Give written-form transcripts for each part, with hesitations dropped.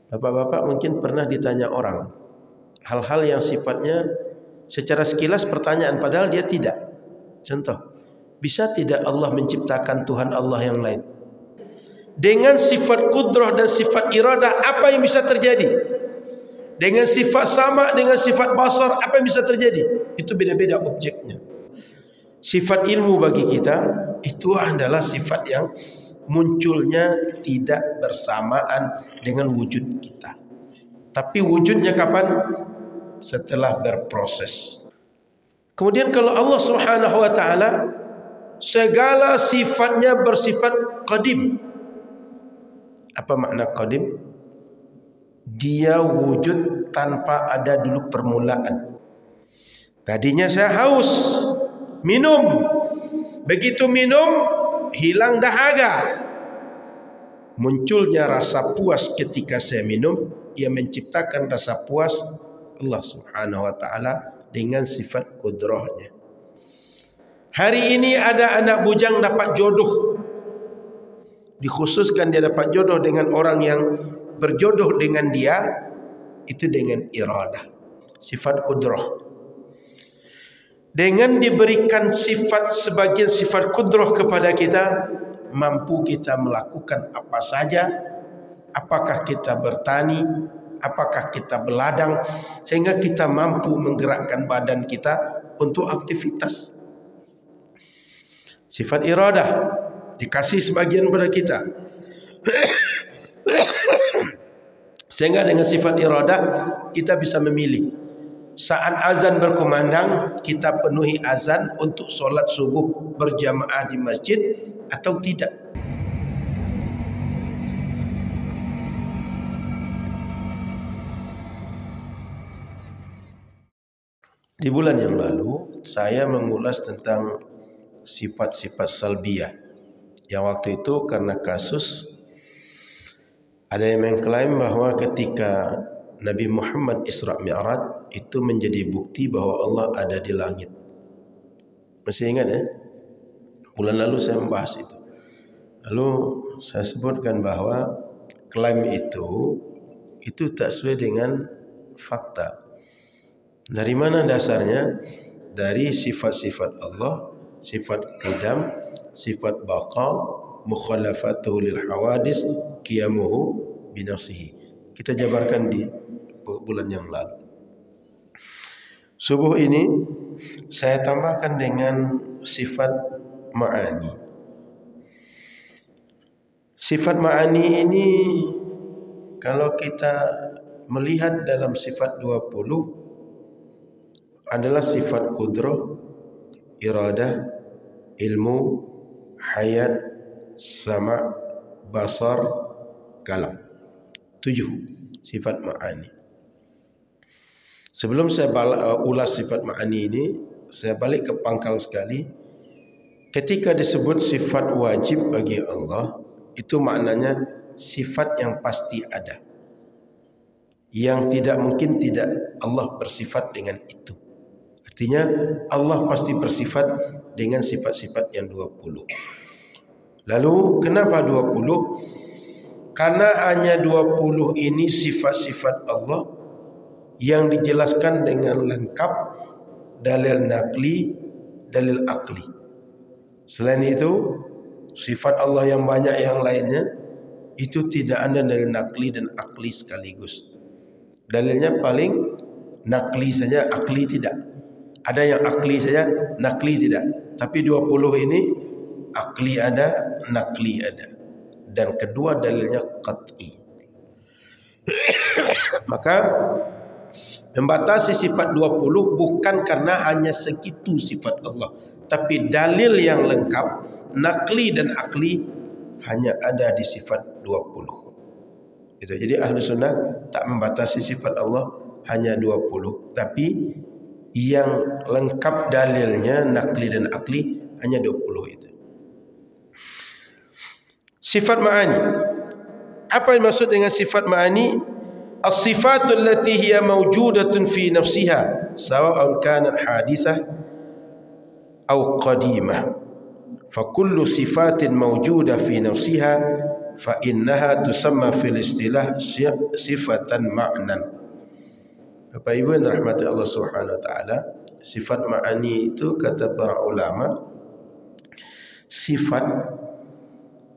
Bapak-bapak mungkin pernah ditanya orang hal-hal yang sifatnya secara sekilas pertanyaan padahal dia tidak. Contoh, bisa tidak Allah menciptakan Tuhan Allah yang lain? Dengan sifat kudrah dan sifat iradah, apa yang bisa terjadi? Dengan sifat sama, dengan sifat basar, apa yang bisa terjadi? Itu beda-beda objeknya. Sifat ilmu bagi kita itu adalah sifat yang munculnya tidak bersamaan dengan wujud kita. Tapi wujudnya kapan? Setelah berproses. Kemudian kalau Allah Subhanahu wa taala segala sifatnya bersifat qadim. Apa makna qadim? Dia wujud tanpa ada dulu permulaan. Tadinya saya haus, minum. Begitu minum, hilang dahaga. Munculnya rasa puas ketika saya minum. Ia menciptakan rasa puas Allah Subhanahu wa taala dengan sifat kudrahnya. Hari ini ada anak bujang dapat jodoh. Dikhususkan dia dapat jodoh dengan orang yang berjodoh dengan dia, itu dengan iradah, sifat kudrah. Dengan diberikan sifat sebagian sifat kudrah kepada kita, mampu kita melakukan apa saja. Apakah kita bertani, apakah kita berladang, sehingga kita mampu menggerakkan badan kita untuk aktivitas. Sifat iradah dikasih sebagian pada kita. Sehingga dengan sifat iradah kita bisa memilih. Saat azan berkumandang, kita penuhi azan untuk solat subuh berjamaah di masjid atau tidak. Di bulan yang lalu saya mengulas tentang sifat-sifat salbiyah. Yang waktu itu karena kasus ada yang mengklaim bahwa ketika Nabi Muhammad Isra Mi'raj itu menjadi bukti bahwa Allah ada di langit. Masih ingat ya? Bulan lalu saya membahas itu. Lalu saya sebutkan bahwa klaim itu tak sesuai dengan fakta. Dari mana dasarnya? Dari sifat-sifat Allah, sifat qidam, sifat baqa, mukhalafatuhu lil hawadis, qiyamuhu binafsihi. Kita jabarkan di bulan yang lalu. Subuh ini saya tambahkan dengan sifat ma'ani. Sifat ma'ani ini kalau kita melihat dalam sifat 20 adalah sifat kudrah, iradah, ilmu, hayat, sama', basar, kalam. 7 sifat ma'ani. Sebelum saya ulas sifat ma'ani ini, saya balik ke pangkal sekali. Ketika disebut sifat wajib bagi Allah, itu maknanya sifat yang pasti ada. Yang tidak mungkin tidak Allah bersifat dengan itu. Artinya Allah pasti bersifat dengan sifat-sifat yang 20. Lalu kenapa 20? Karena hanya 20 ini sifat-sifat Allah yang dijelaskan dengan lengkap dalil nakli, dalil akli. Selain itu, sifat Allah yang banyak yang lainnya itu tidak ada dalil nakli dan akli sekaligus. Dalilnya paling nakli saja, akli tidak. Ada yang akli saja, nakli tidak. Tapi 20 ini akli ada, nakli ada. Dan kedua dalilnya qat'i. Maka membatasi sifat 20 bukan karena hanya segitu sifat Allah, tapi dalil yang lengkap nakli dan akli hanya ada di sifat 20. Itu. Jadi ahlu sunnah tak membatasi sifat Allah hanya 20, tapi yang lengkap dalilnya nakli dan akli hanya 20 itu. Sifat ma'ani. Apa yang maksud dengan sifat ma'ani? As-sifatul lati hiya mawjudatun fi nafsiha sawa'un kanat hadithah aw qadimah. Fa kullu sifatin mawjudah fi nafsiha fa innaha tusamma fil istilah sifatan ma'nan. Bapak Ibu yang dirahmati Allah Subhanahu wa taala, sifat ma'ani itu kata para ulama sifat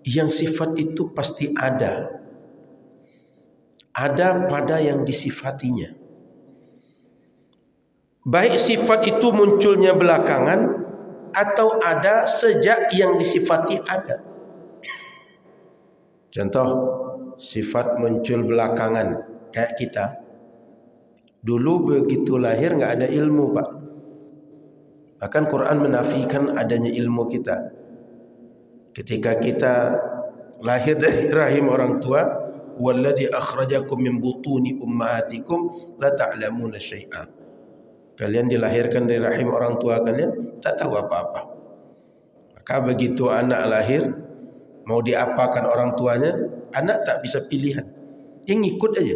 yang sifat itu pasti ada pada yang disifatinya. Baik sifat itu munculnya belakangan atau ada sejak yang disifati ada. Contoh, sifat muncul belakangan kayak kita. Dulu begitu lahir enggak ada ilmu, Pak. Bahkan Quran menafikan adanya ilmu kita. Ketika kita lahir dari rahim orang tua, walladzi akhrajakum min butuni ummahatikum la ta'lamuna syai'a. Kalian dilahirkan dari rahim orang tua kalian tak tahu apa-apa. Maka begitu anak lahir, mau diapakan orang tuanya, anak tak bisa pilihan. Dia ngikut aja.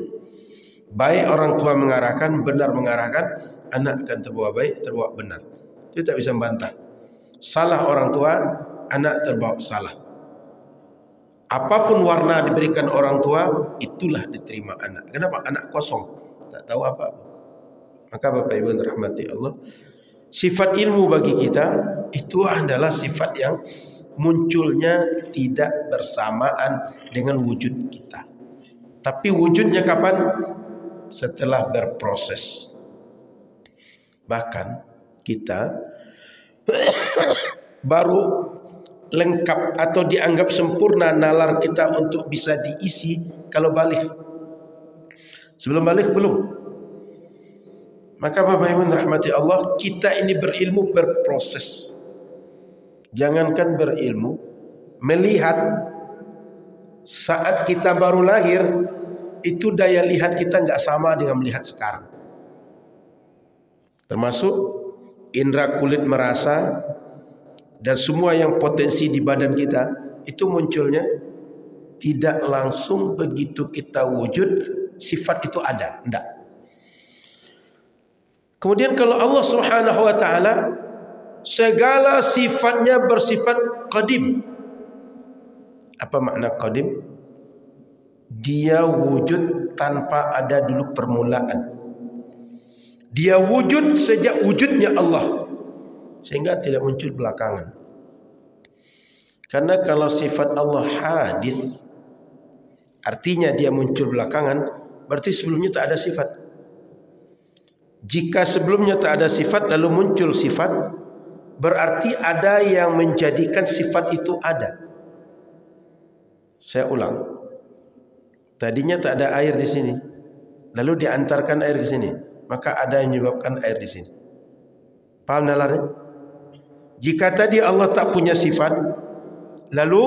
Baik orang tua mengarahkan, benar mengarahkan, anak akan terbawa baik, terbawa benar. Dia tak bisa membantah. Salah orang tua, anak terbawa salah. Apapun warna diberikan orang tua, itulah diterima anak. Kenapa? Anak kosong, tak tahu apa-apa. Maka Bapak Ibu dirahmati Allah, sifat ilmu bagi kita itu adalah sifat yang munculnya tidak bersamaan dengan wujud kita. Tapi wujudnya kapan? Setelah berproses. Bahkan kita baru lengkap atau dianggap sempurna nalar kita untuk bisa diisi kalau balik. Sebelum balik belum. Maka Bapak Ibu rahmati Allah, kita ini berilmu berproses. Jangankan berilmu, melihat saat kita baru lahir itu daya lihat kita enggak sama dengan melihat sekarang. Termasuk indera kulit merasa dan semua yang potensi di badan kita itu munculnya tidak langsung begitu kita wujud sifat itu ada, enggak. Kemudian kalau Allah Subhanahu wa taala segala sifatnya bersifat qadim. Apa makna qadim? Dia wujud tanpa ada dulu permulaan. Dia wujud sejak wujudnya Allah, sehingga tidak muncul belakangan. Karena kalau sifat Allah hadis, artinya dia muncul belakangan, berarti sebelumnya tak ada sifat. Jika sebelumnya tak ada sifat lalu muncul sifat, berarti ada yang menjadikan sifat itu ada. Saya ulang. Tadinya tak ada air di sini, lalu diantarkan air ke sini, maka ada yang menyebabkan air di sini. Paham nalarnya? Jika tadi Allah tak punya sifat, lalu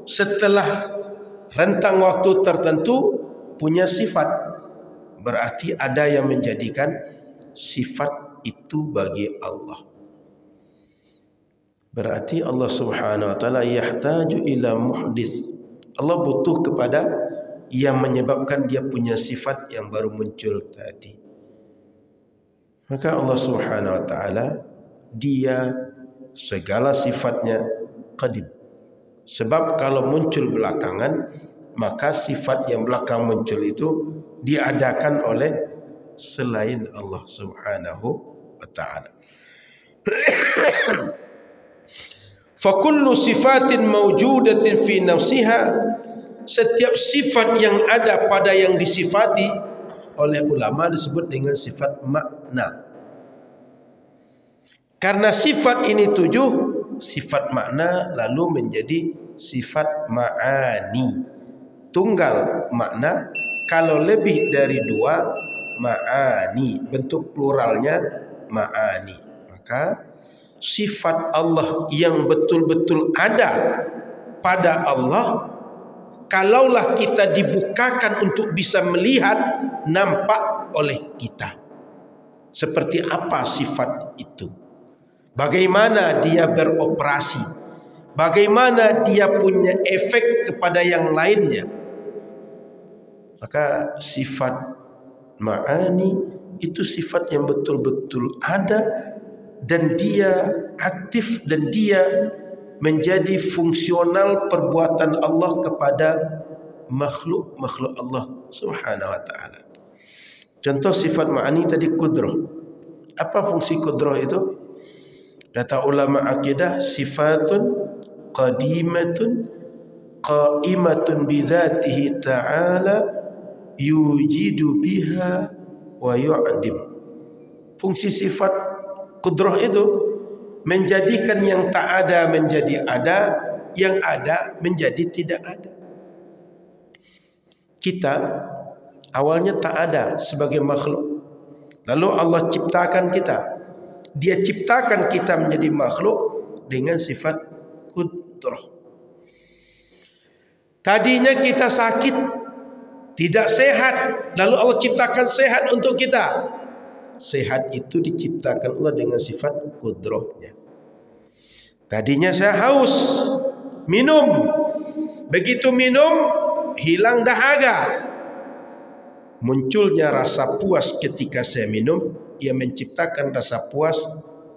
setelah rentang waktu tertentu punya sifat, berarti ada yang menjadikan sifat itu bagi Allah. Berarti Allah Subhanahu wa taala yahtaju ila muhdits. Allah butuh kepada yang menyebabkan dia punya sifat yang baru muncul tadi. Maka Allah Subhanahu wa taala dia segala sifatnya qadim. Sebab kalau muncul belakangan, maka sifat yang belakang muncul itu diadakan oleh selain Allah Subhanahu wa taala. Fa kullu sifatin mawjudatin fi nafsiha, setiap sifat yang ada pada yang disifati oleh ulama disebut dengan sifat makna. Karena sifat ini 7, sifat makna lalu menjadi sifat ma'ani. Tunggal makna, kalau lebih dari 2 ma'ani, bentuk pluralnya ma'ani. Maka sifat Allah yang betul-betul ada pada Allah, kalaulah kita dibukakan untuk bisa melihat, nampak oleh kita. Seperti apa sifat itu? Bagaimana dia beroperasi? Bagaimana dia punya efek kepada yang lainnya? Maka sifat ma'ani itu sifat yang betul-betul ada dan dia aktif dan dia menjadi fungsional perbuatan Allah kepada makhluk Allah Subhanahu wa taala. Contoh sifat ma'ani tadi kudrah. Apa fungsi kudrah itu? Kata ulama akidah, sifatun qadimatun qa'imatun bi dzatihi ta'ala yujidu biha wa yu'dim. Fungsi sifat kudrah itu menjadikan yang tak ada menjadi ada, yang ada menjadi tidak ada. Kita awalnya tak ada sebagai makhluk. Lalu Allah ciptakan kita. Dia ciptakan kita menjadi makhluk dengan sifat kudrah. Tadinya kita sakit, tidak sehat, lalu Allah ciptakan sehat untuk kita. Sehat itu diciptakan Allah dengan sifat kudrahnya. Tadinya saya haus, minum. Begitu minum, hilang dahaga. Munculnya rasa puas ketika saya minum. Ia menciptakan rasa puas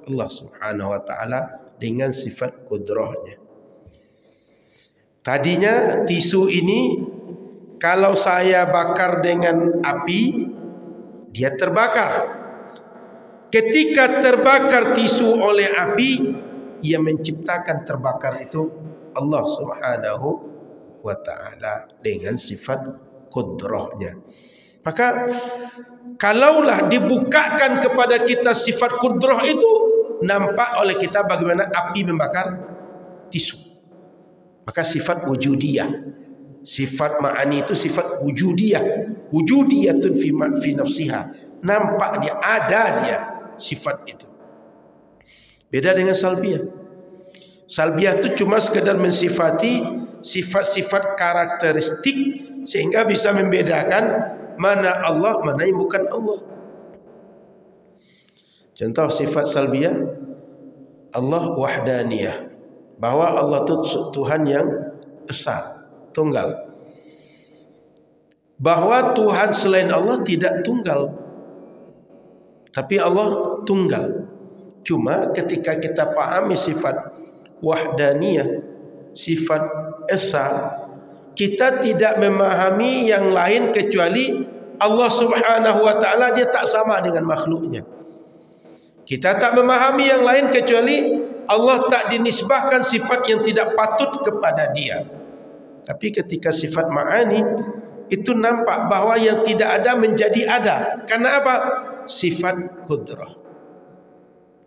Allah Subhanahu wa taala dengan sifat kudrahnya. Tadinya tisu ini kalau saya bakar dengan api, dia terbakar. Ketika terbakar tisu oleh api, ia menciptakan terbakar itu Allah Subhanahu wa taala dengan sifat kudrahnya. Maka kalaulah dibukakan kepada kita sifat kudrah itu, nampak oleh kita bagaimana api membakar tisu. Maka sifat wujudiyah, sifat ma'ani itu sifat wujudiyah. Wujudiyatun fi nafsiha. Nampak dia, ada dia sifat itu. Beda dengan salbiyah. Salbiyah itu cuma sekadar mensifati sifat-sifat karakteristik sehingga bisa membedakan mana Allah, mana yang bukan Allah. Contoh sifat salbiyah, Allah wahdaniyah, bahwa Allah itu Tuhan yang esa, tunggal. Bahwa Tuhan selain Allah tidak tunggal, tapi Allah tunggal. Cuma ketika kita pahami sifat wahdaniyah, sifat esa, kita tidak memahami yang lain kecuali Allah Subhanahu wa taala. Dia tak sama dengan makhluknya. Kita tak memahami yang lain kecuali Allah tak dinisbahkan sifat yang tidak patut kepada dia. Tapi ketika sifat ma'ani itu nampak bahwa yang tidak ada menjadi ada. Karena apa? Sifat kudrah.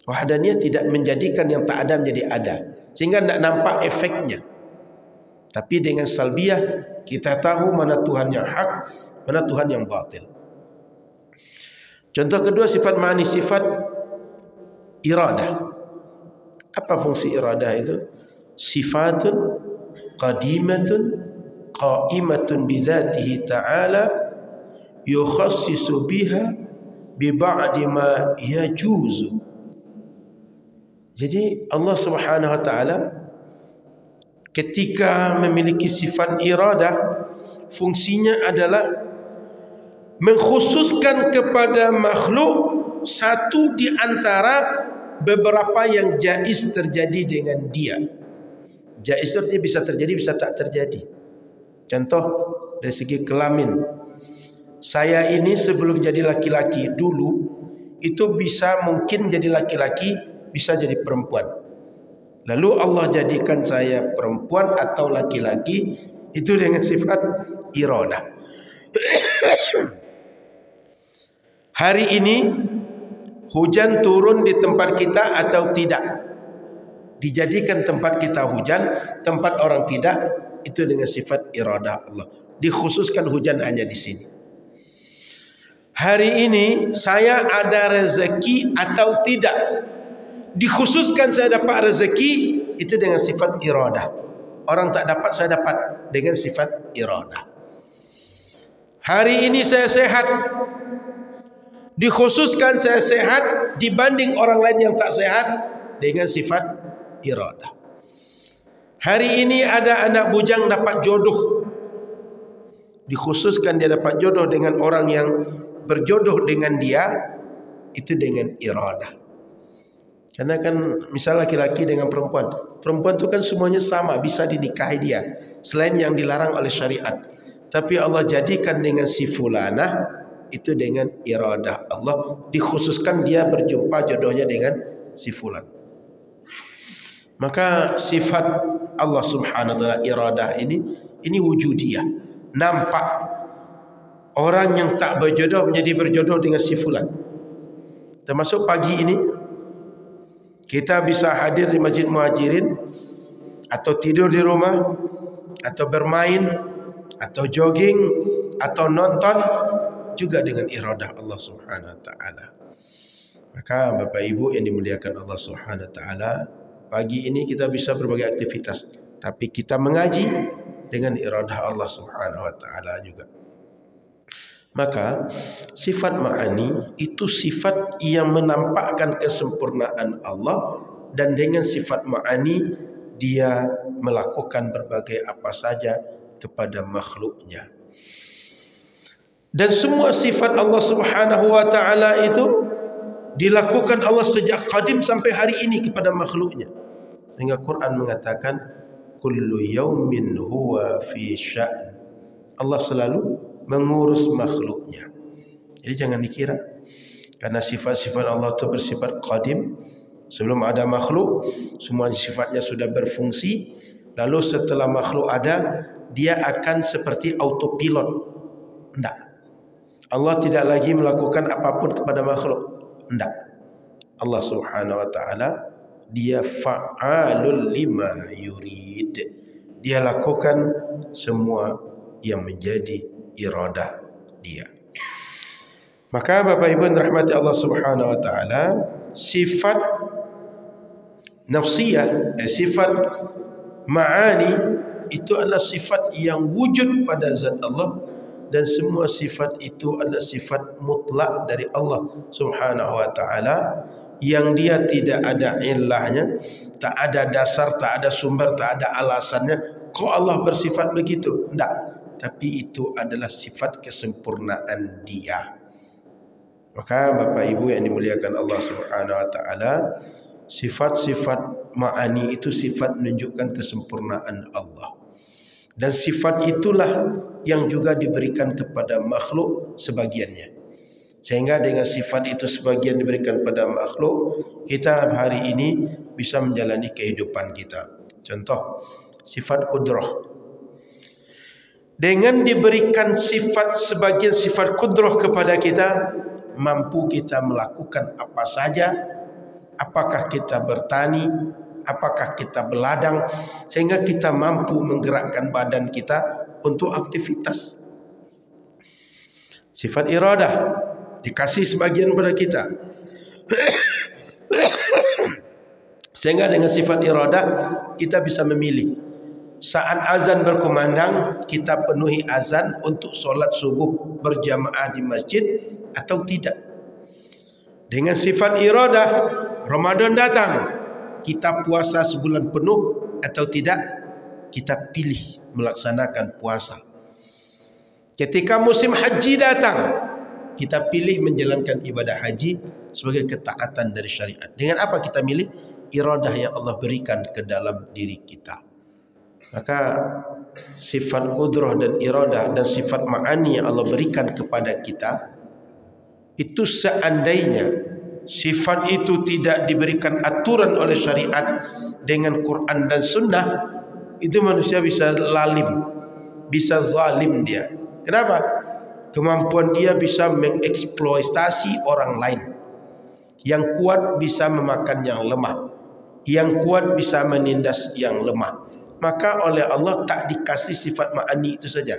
Wahdaniyah tidak menjadikan yang tak ada menjadi ada, sehingga tidak nampak efeknya. Tapi dengan salbiyah kita tahu mana Tuhan yang hak, mana Tuhan yang batil. Contoh kedua sifat ma'ani, sifat iradah. Apa fungsi iradah itu? Sifatun qadimatun qa'imatun bi dzatihi ta'ala yukhassisu biha bi ba'di ma yajuzu. Jadi Allah Subhanahu wa taala ketika memiliki sifat iradah, fungsinya adalah mengkhususkan kepada makhluk satu di antara beberapa yang jaiz terjadi dengan dia. Jaiz artinya bisa terjadi, bisa tak terjadi. Contoh dari segi kelamin. Saya ini sebelum jadi laki-laki dulu itu bisa mungkin jadi laki-laki, bisa jadi perempuan. Lalu Allah jadikan saya perempuan atau laki-laki itu dengan sifat iradah. Hari ini hujan turun di tempat kita atau tidak, dijadikan tempat kita hujan, tempat orang tidak, itu dengan sifat iradah Allah. Dikhususkan hujan hanya di sini. Hari ini saya ada rezeki atau tidak, dikhususkan saya dapat rezeki, itu dengan sifat iradah. Orang tak dapat, saya dapat dengan sifat iradah. Hari ini saya sehat, dikhususkan saya sehat dibanding orang lain yang tak sehat dengan sifat iradah. Hari ini ada anak bujang dapat jodoh, dikhususkan dia dapat jodoh dengan orang yang berjodoh dengan dia, itu dengan iradah. Karena kan misal laki-laki dengan perempuan, perempuan itu kan semuanya sama, bisa dinikahi dia, selain yang dilarang oleh syariat. Tapi Allah jadikan dengan si fulanah itu dengan iradah Allah, dikhususkan dia berjumpa jodohnya dengan si fulan. Maka sifat Allah Subhanahu wa taala iradah ini wujudiyah, nampak. Orang yang tak berjodoh menjadi berjodoh dengan si fulan. Termasuk pagi ini kita bisa hadir di Masjid Muhajirin, atau tidur di rumah, atau bermain, atau jogging, atau nonton, juga dengan iradah Allah Subhanahu wa taala. Maka Bapak Ibu yang dimuliakan Allah Subhanahu wa taala, pagi ini kita bisa berbagai aktivitas, tapi kita mengaji dengan iradah Allah Subhanahu wa taala juga. Maka sifat ma'ani itu sifat yang menampakkan kesempurnaan Allah, dan dengan sifat ma'ani dia melakukan berbagai apa saja kepada makhluknya. Dan semua sifat Allah Subhanahu wa taala itu dilakukan Allah sejak qadim sampai hari ini kepada makhluknya. Sehingga Quran mengatakan kullu yaumin huwa fi sya'n. Allah selalu mengurus makhluknya. Jadi jangan dikira karena sifat-sifat Allah itu bersifat qadim, sebelum ada makhluk semua sifatnya sudah berfungsi, lalu setelah makhluk ada dia akan seperti autopilot. Tidak. Allah tidak lagi melakukan apapun kepada makhluk. Tidak. Allah Subhanahu wa taala dia fa'alul lima yurid. Dia lakukan semua yang menjadi iradah dia. Maka Bapak Ibu yang dirahmati Allah Subhanahu wa taala, sifat nafsiyah, sifat ma'ani itu adalah sifat yang wujud pada zat Allah, dan semua sifat itu adalah sifat mutlak dari Allah Subhanahu wa taala yang dia tidak ada illahnya, tak ada dasar, tak ada sumber, tak ada alasannya. Kok Allah bersifat begitu? Tidak. Tapi itu adalah sifat kesempurnaan dia. Maka Bapak Ibu yang dimuliakan Allah Subhanahu wa taala, sifat-sifat ma'ani itu sifat menunjukkan kesempurnaan Allah. Dan sifat itulah yang juga diberikan kepada makhluk sebagiannya. Sehingga dengan sifat itu sebagian diberikan pada makhluk, kita hari ini bisa menjalani kehidupan kita. Contoh, sifat kudrah. Dengan diberikan sifat sebagian sifat kudrah kepada kita, mampu kita melakukan apa saja. Apakah kita bertani, apakah kita berladang, sehingga kita mampu menggerakkan badan kita untuk aktivitas. Sifat iradah dikasih sebagian pada kita. Sehingga dengan sifat iradah kita bisa memilih. Saat azan berkumandang, kita penuhi azan untuk solat subuh berjamaah di masjid atau tidak. Dengan sifat iradah, Ramadan datang, kita puasa sebulan penuh atau tidak, kita pilih melaksanakan puasa. Ketika musim haji datang, kita pilih menjalankan ibadah haji sebagai ketaatan dari syariat. Dengan apa kita milih? Iradah yang Allah berikan ke dalam diri kita. Maka sifat qudrah dan iradah dan sifat ma'ani yang Allah berikan kepada kita, itu seandainya sifat itu tidak diberikan aturan oleh syariat dengan Quran dan Sunnah, itu manusia bisa lalim, bisa zalim dia. Kenapa? Kemampuan dia bisa mengeksploitasi orang lain. Yang kuat bisa memakan yang lemah, yang kuat bisa menindas yang lemah. Maka oleh Allah tak dikasih sifat ma'ani itu saja,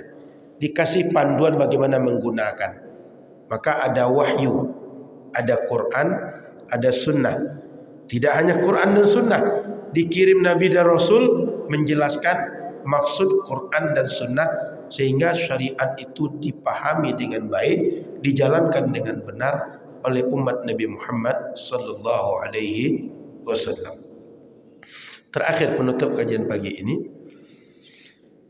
dikasih panduan bagaimana menggunakan. Maka ada wahyu, ada Quran, ada sunnah. Tidak hanya Quran dan sunnah, dikirim Nabi dan Rasul menjelaskan maksud Quran dan sunnah, sehingga syariat itu dipahami dengan baik, dijalankan dengan benar oleh umat Nabi Muhammad sallallahu alaihi wasallam. Terakhir penutup kajian pagi ini,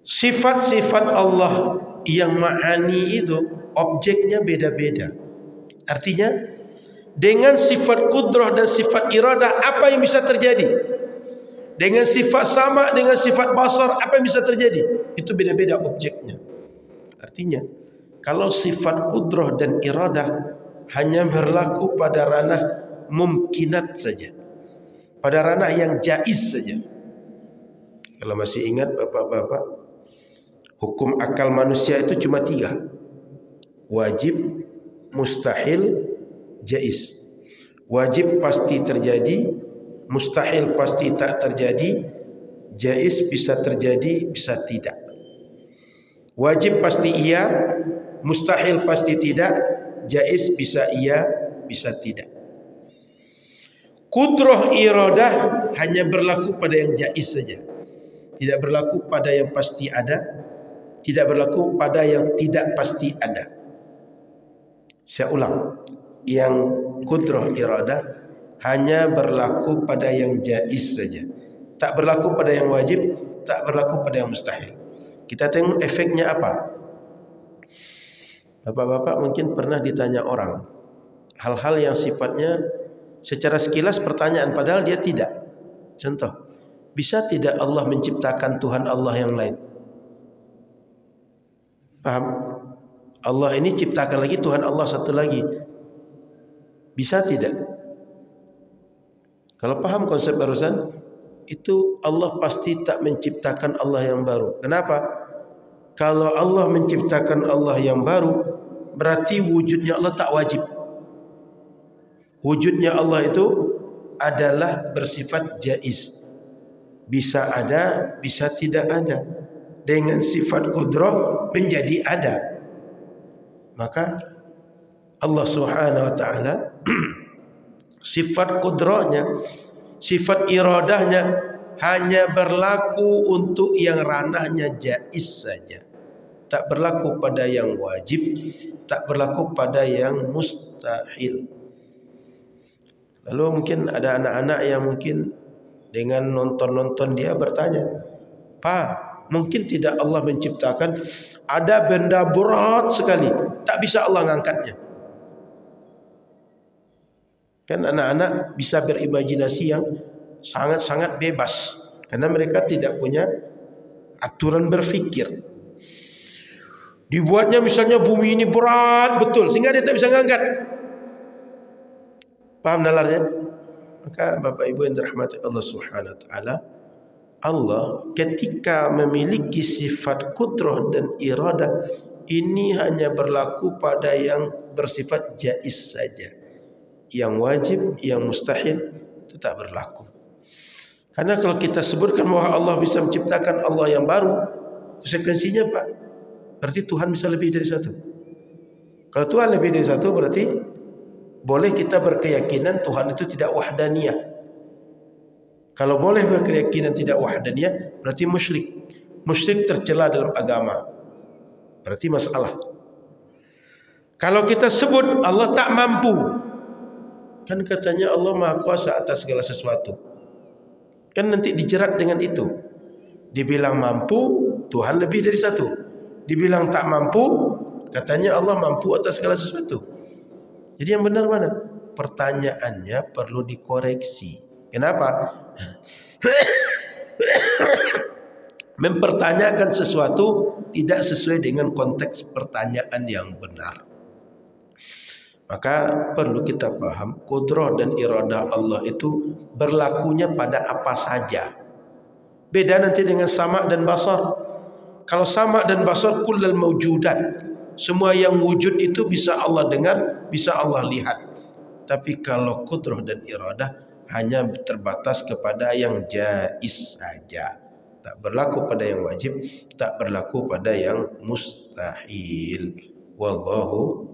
sifat-sifat Allah yang ma'ani itu objeknya beda-beda. Artinya Dengan sifat kudrah dan sifat iradah, apa yang bisa terjadi? Dengan sifat sama, dengan sifat basar, apa yang bisa terjadi? Itu beda-beda objeknya. Artinya, kalau sifat kudrah dan iradah hanya berlaku pada ranah mumkinat saja, pada ranah yang jaiz saja. Kalau masih ingat bapak-bapak, hukum akal manusia itu cuma 3. Wajib, mustahil, jaiz. Wajib pasti terjadi, mustahil pasti tak terjadi, jaiz bisa terjadi, bisa tidak. Wajib pasti iya, mustahil pasti tidak, jaiz bisa iya, bisa tidak. Kudrah iradah hanya berlaku pada yang jaiz saja, tidak berlaku pada yang pasti ada, tidak berlaku pada yang tidak pasti ada. Saya ulang, yang kudrah iradah hanya berlaku pada yang jaiz saja, tak berlaku pada yang wajib, tak berlaku pada yang mustahil. Kita tengok efeknya apa. Bapak-bapak mungkin pernah ditanya orang hal-hal yang sifatnya secara sekilas pertanyaan, padahal dia tidak. Contoh, bisa tidak Allah menciptakan Tuhan Allah yang lain? Paham? Allah ini ciptakan lagi Tuhan Allah satu lagi. Bisa tidak? Kalau paham konsep barusan, itu Allah pasti tak menciptakan Allah yang baru. Kenapa? Kalau Allah menciptakan Allah yang baru, berarti wujudnya Allah tak wajib. Wujudnya Allah itu adalah bersifat jaiz. Bisa ada, bisa tidak ada. Dengan sifat kudrah menjadi ada. Maka Allah Subhanahu wa taala sifat kudrahnya, sifat iradahnya hanya berlaku untuk yang ranahnya jaiz saja. Tak berlaku pada yang wajib, tak berlaku pada yang mustahil. Lalu mungkin ada anak-anak yang mungkin dengan nonton-nonton dia bertanya, "Pa, mungkin tidak Allah menciptakan ada benda berat sekali, tak bisa Allah ngangkatnya?" Kan anak-anak bisa berimajinasi yang sangat-sangat bebas karena mereka tidak punya aturan berfikir. Dibuatnya misalnya bumi ini berat betul sehingga dia tak bisa ngangkat. Paham nalarnya? Maka Bapak Ibu yang dirahmati Allah Subhanahu wa taala, Allah ketika memiliki sifat kudrah dan iradah ini hanya berlaku pada yang bersifat jaiz saja. Yang wajib, yang mustahil itu tak berlaku. Karena kalau kita sebutkan bahwa Allah bisa menciptakan Allah yang baru, konsekuensinya Pak, berarti Tuhan bisa lebih dari satu. Kalau Tuhan lebih dari satu, berarti boleh kita berkeyakinan Tuhan itu tidak wahdaniyah. Kalau boleh berkeyakinan tidak wahdaniyah, berarti musyrik. Musyrik tercela dalam agama. Berarti masalah. Kalau kita sebut Allah tak mampu, kan katanya Allah Maha Kuasa atas segala sesuatu. Kan nanti dijerat dengan itu. Dibilang mampu, Tuhan lebih dari satu. Dibilang tak mampu, katanya Allah mampu atas segala sesuatu. Jadi yang benar mana? Pertanyaannya perlu dikoreksi. Kenapa? Mempertanyakan sesuatu tidak sesuai dengan konteks pertanyaan yang benar. Maka perlu kita paham kudrah dan iradah Allah itu berlakunya pada apa saja. Beda nanti dengan sama dan basar. Kalau sama dan basar kullal mawjudat, semua yang wujud itu bisa Allah dengar, bisa Allah lihat. Tapi kalau kudrah dan iradah hanya terbatas kepada yang jaiz saja. Tak berlaku pada yang wajib, tak berlaku pada yang mustahil. Wallahu